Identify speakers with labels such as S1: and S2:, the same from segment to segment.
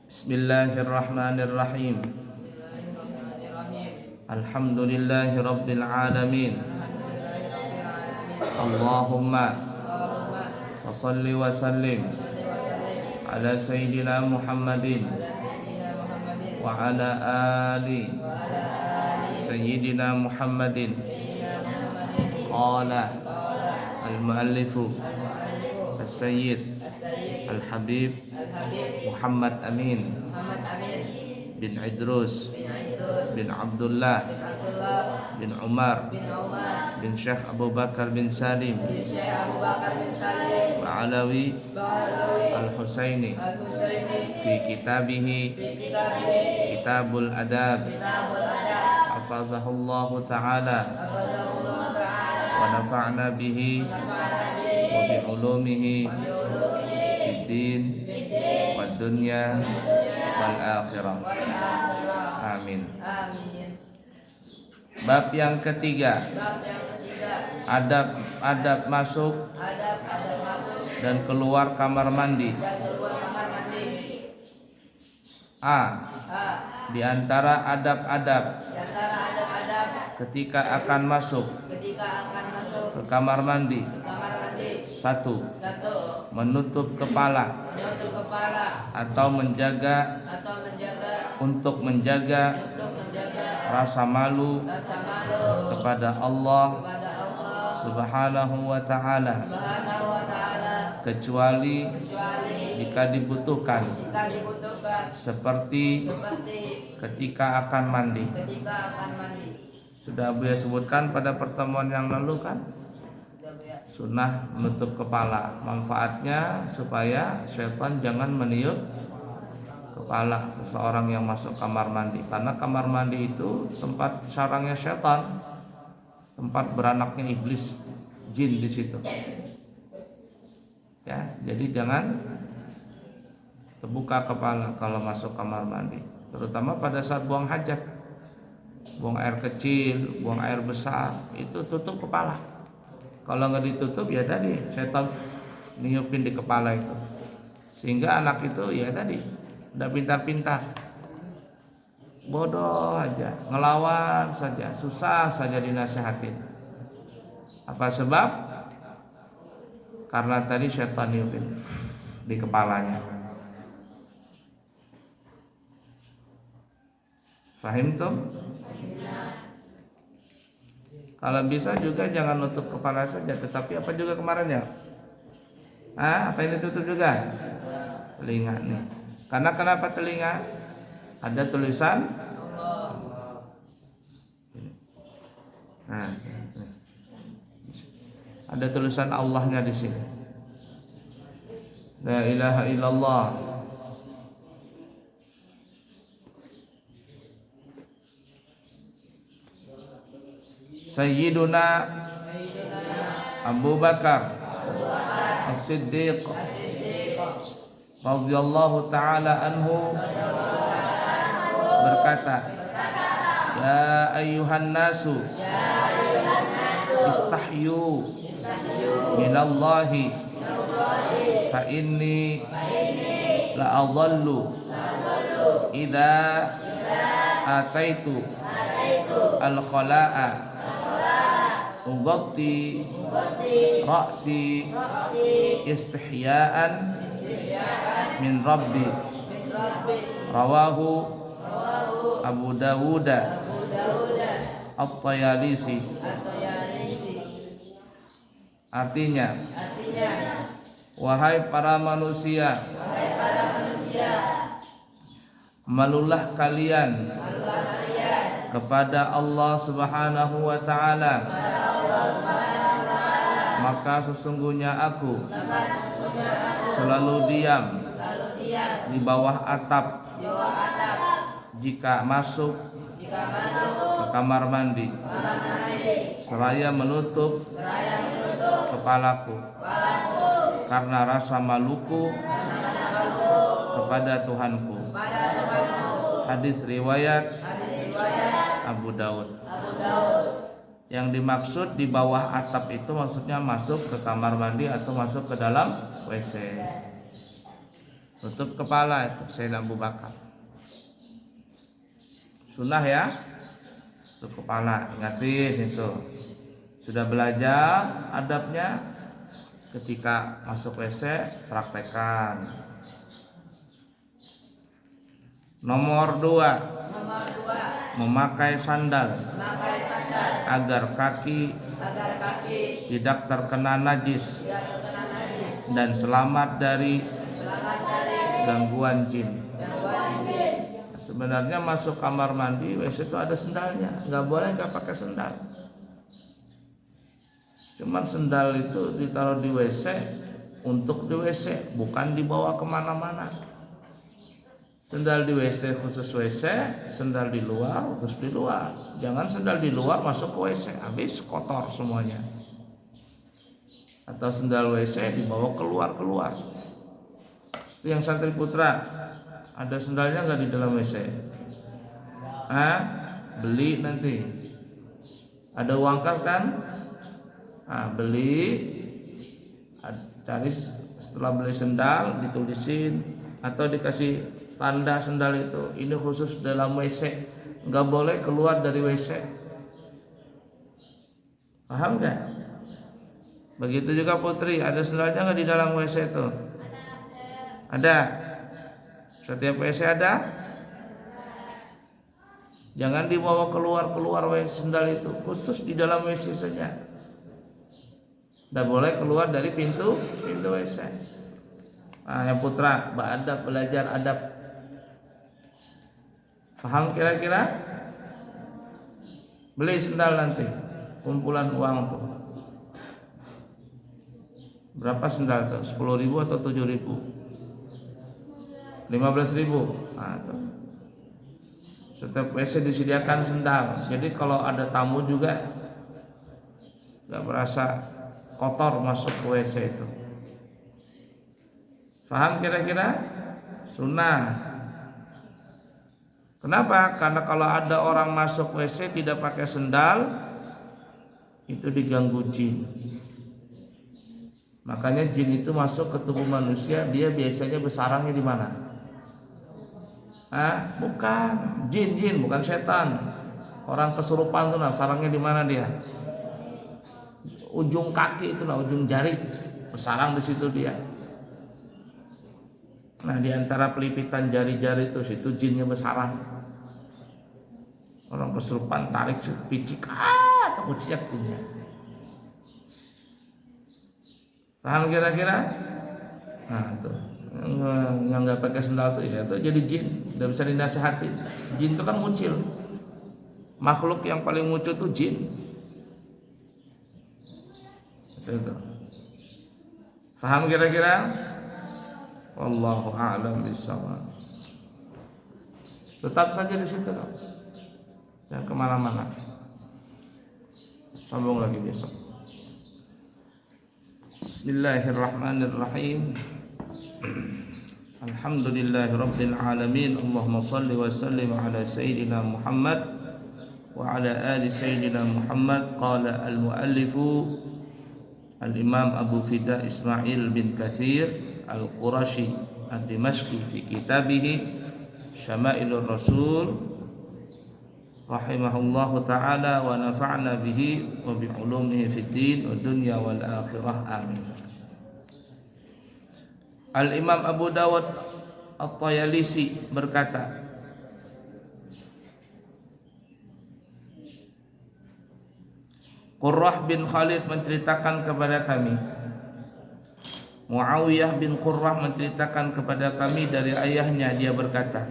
S1: Bismillahirrahmanirrahim. Alhamdulillahi rabbil alamin. Allahumma wa salli wa sallim ala sayyidina Muhammadin wa ala ali sayyidina Muhammadin. Qala al-muallifu as-sayyid al-habib Muhammad Amin bin Idrus bin Abdullah bin Umar bin Syekh Abu Bakar bin Salim Al-Alawi Al-Husaini fi kitabihi Kitabul Adab hafazahullahu ta'ala wa nafa'na bihi wa bi ulumihi fid din wad dunya wal akhirah. Amin. Bab yang ketiga, adab masuk dan keluar kamar mandi. A. Di antara adab-adab ketika akan masuk ke kamar mandi. 1. Menutup kepala atau menjaga untuk menjaga rasa malu kepada Allah Subhanahu wa ta'ala, kecuali jika dibutuhkan, seperti ketika akan mandi. Sudah Buya sebutkan pada pertemuan yang lalu kan, sunnah menutup kepala. Manfaatnya supaya syaitan jangan meniup kepala seseorang yang masuk kamar mandi, karena kamar mandi itu tempat sarangnya syaitan, tempat beranaknya iblis, jin di situ. Ya, jadi jangan terbuka kepala kalau masuk kamar mandi, terutama pada saat buang hajat, buang air kecil, buang air besar, itu tutup kepala. Kalau nggak ditutup ya tadi setan niupin di kepala itu, sehingga anak itu ya tadi udah pintar-pintar, bodoh aja, ngelawan saja, susah saja dinasihatin. Apa sebab? Karena tadi setan niupin di kepalanya. Fahim tuh? Kalau bisa juga jangan nutup kepala saja, tetapi apa juga kemarin ya? Apa yang ditutup juga? Telinga nih. Karena kenapa telinga? Ada tulisan ada tulisan Allahnya di sini. La ilaha illallah. Sayyiduna Abu Bakar As-Siddiq radhiyallahu ta'ala anhu berkata, ya ayyuhan nasu istahyu minallahi fa inni la adallu idza ataitu al-khala'a ughatti ra'si istihya'an min rabbi. Rawahu Abu Dawud At-Tayalisi. Artinya, wahai para manusia, malulah kalian kepada Allah Subhanahu wa ta'ala, maka sesungguhnya aku selalu diam di bawah atap jika masuk ke kamar mandi, seraya menutup kepalaku karena rasa maluku kepada Tuhanku. Hadis riwayat Abu Daud. Yang dimaksud di bawah atap itu maksudnya masuk ke kamar mandi atau masuk ke dalam WC. Tutup kepala itu Sayyidina Abu Bakar. Sunnah ya, tutup kepala. Ingatin itu. Sudah belajar adabnya, ketika masuk WC praktekkan. Nomor 2, memakai sandal agar kaki tidak terkena najis dan selamat dari gangguan jin. Sebenarnya masuk kamar mandi WC itu ada sendalnya, nggak boleh nggak pakai sendal. Cuman sendal itu ditaruh di WC untuk di WC, bukan dibawa kemana-mana. Sendal di WC khusus WC, sendal di luar khusus di luar. Jangan sendal di luar masuk ke WC, habis kotor semuanya. Atau sendal WC dibawa keluar. Itu yang santri putra, ada sendalnya nggak di dalam WC? Beli nanti. Ada uang kas kan? Beli. Cari setelah beli sendal ditulisin atau dikasih tanda sendal itu, ini khusus dalam WC, nggak boleh keluar dari WC. Paham nggak? Begitu juga putri, ada sendalnya nggak di dalam WC itu? Ada. Setiap WC ada. Jangan dibawa keluar sendal itu, khusus di dalam WC saja. Nggak boleh keluar dari pintu WC. Yang putra, beradab, belajar adab. Paham kira-kira? Beli sendal nanti, kumpulan uang tuh. Berapa sendal tuh? 10.000 atau 7.000? 15.000. Tuh. Setiap WC disediakan sendal. Jadi kalau ada tamu juga nggak merasa kotor masuk ke WC itu. Paham kira-kira? Sunnah. Kenapa? Karena kalau ada orang masuk WC tidak pakai sendal, itu diganggu jin. Makanya jin itu masuk ke tubuh manusia, dia biasanya bersarangnya di mana? Bukan jin, bukan setan. Orang kesurupan tuh sarangnya di mana dia? Ujung kaki itu ujung jari, bersarang di situ dia. Nah, di antara pelipitan jari-jari itu situ jinnya bersarang. Orang kesurupan tarik situ picik, takut siap jinnya. Paham kira-kira? Nah, tuh yang nggak pakai sendal tuh ya, itu jadi jin, nggak bisa dinasihati. Jin itu kan muncul, makhluk yang paling muncul tuh jin. Itu. Paham kira-kira? Wallahu a'lam bishawab. Tetap saja di situ, jangan kemana-mana. Sambung lagi besok. Bismillahirrahmanirrahim. Alhamdulillahirabbil alamin. Allahumma shalli wa sallim ala sayyidina Muhammad wa ala ali sayyidina Muhammad. Qala al-muallifu al-imam Abu Fida Ismail bin Katsir Al-Qurashi Ad-Dimashqi fi kitabih Syama'ilur Rasul rahimahullahu ta'ala wa nafa'na bihi wa bi ulumihi fid din wa dunya wal akhirah amin. Al-Imam Abu Dawud At-Tayalisi berkata, Qurrah bin Khalid menceritakan kepada kami, Muawiyah bin Qurrah menceritakan kepada kami dari ayahnya, dia berkata,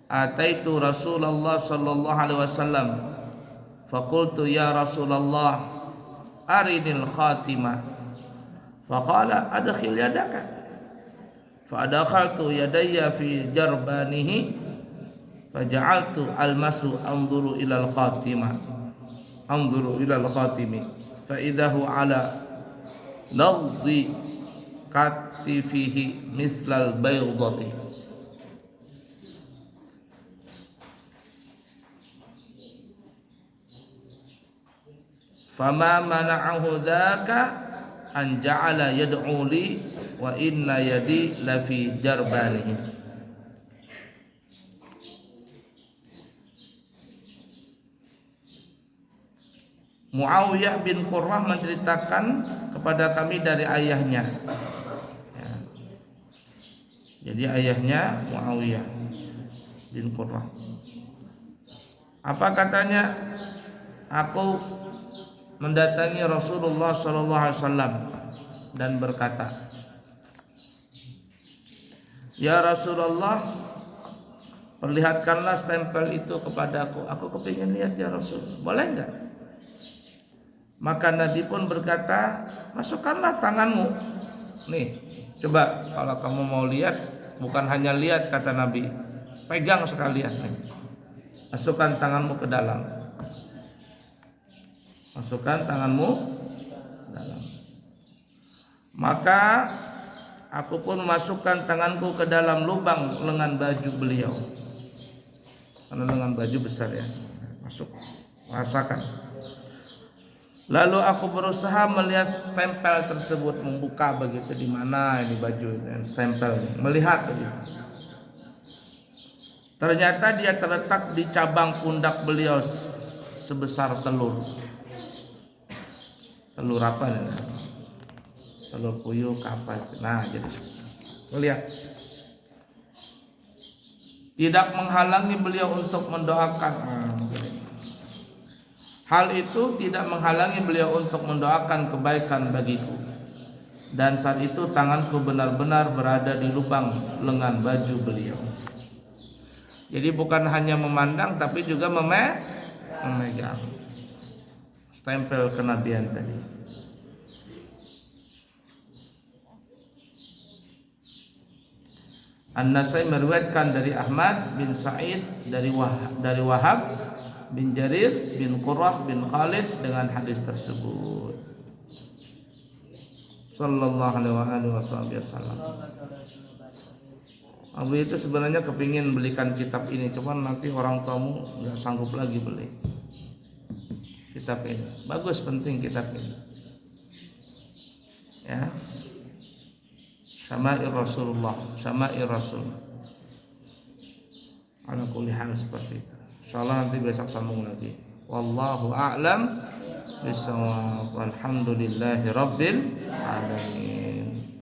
S1: Ataitu Rasulullah sallallahu alaihi wasallam faqultu ya Rasulullah arinil khatimah faqala adkhil yadaka fa adkhaltu yadayya fi jarbanihi faja'altu almasu anzuru ila al-khatimi fa idahu ala lafzi katifihi mislal baydati fama mana'ahu dhaka an ja'ala yad'u li wa inna yadi la fi jarbanihi. Muawiyah bin Qurrah menceritakan kepada kami dari ayahnya. Ya. Jadi ayahnya Muawiyah bin Qurrah. Apa katanya? Aku mendatangi Rasulullah sallallahu alaihi wasallam dan berkata, "Ya Rasulullah, perlihatkanlah stempel itu kepadaku. Aku kepingin lihat ya Rasul. Boleh enggak?" Maka Nabi pun berkata, "Masukkanlah tanganmu. Nih, coba kalau kamu mau lihat, bukan hanya lihat," kata Nabi, "pegang sekalian nih. Masukkan tanganmu ke dalam. Masukkan tanganmu ke dalam." Maka aku pun masukkan tanganku ke dalam lubang lengan baju beliau. Karena lengan baju besar ya. Masuk, rasakan. Lalu aku berusaha melihat stempel tersebut, membuka begitu di mana ini baju dan stempel, melihat begitu. Ternyata dia terletak di cabang pundak beliau sebesar telur. Telur apa nih? Telur puyuh kapas. Nah, jadi melihat. Tidak menghalangi beliau untuk mendoakan. Hal itu tidak menghalangi beliau untuk mendoakan kebaikan bagiku. Dan saat itu tanganku benar-benar berada di lubang lengan baju beliau. Jadi bukan hanya memandang tapi juga memegang stempel kenabian tadi. An-Nasai meriwayatkan dari Ahmad bin Sa'id dari Wahab bin Jarir bin Qurrah bin Khalid dengan hadis tersebut. Sallallahu alaihi wasallam. Abu itu sebenarnya kepingin belikan kitab ini, cuman nanti orang tuamu nggak sanggup lagi beli kitab ini. Bagus, penting kitab ini. Ya. Syama'ir Rasulullah, Syama'ir Rasul. Ala kulli hal seperti itu. Insyaallah nanti besok sambung lagi. Wallahu a'lam bishawab. Walhamdulillahi rabbil alamin.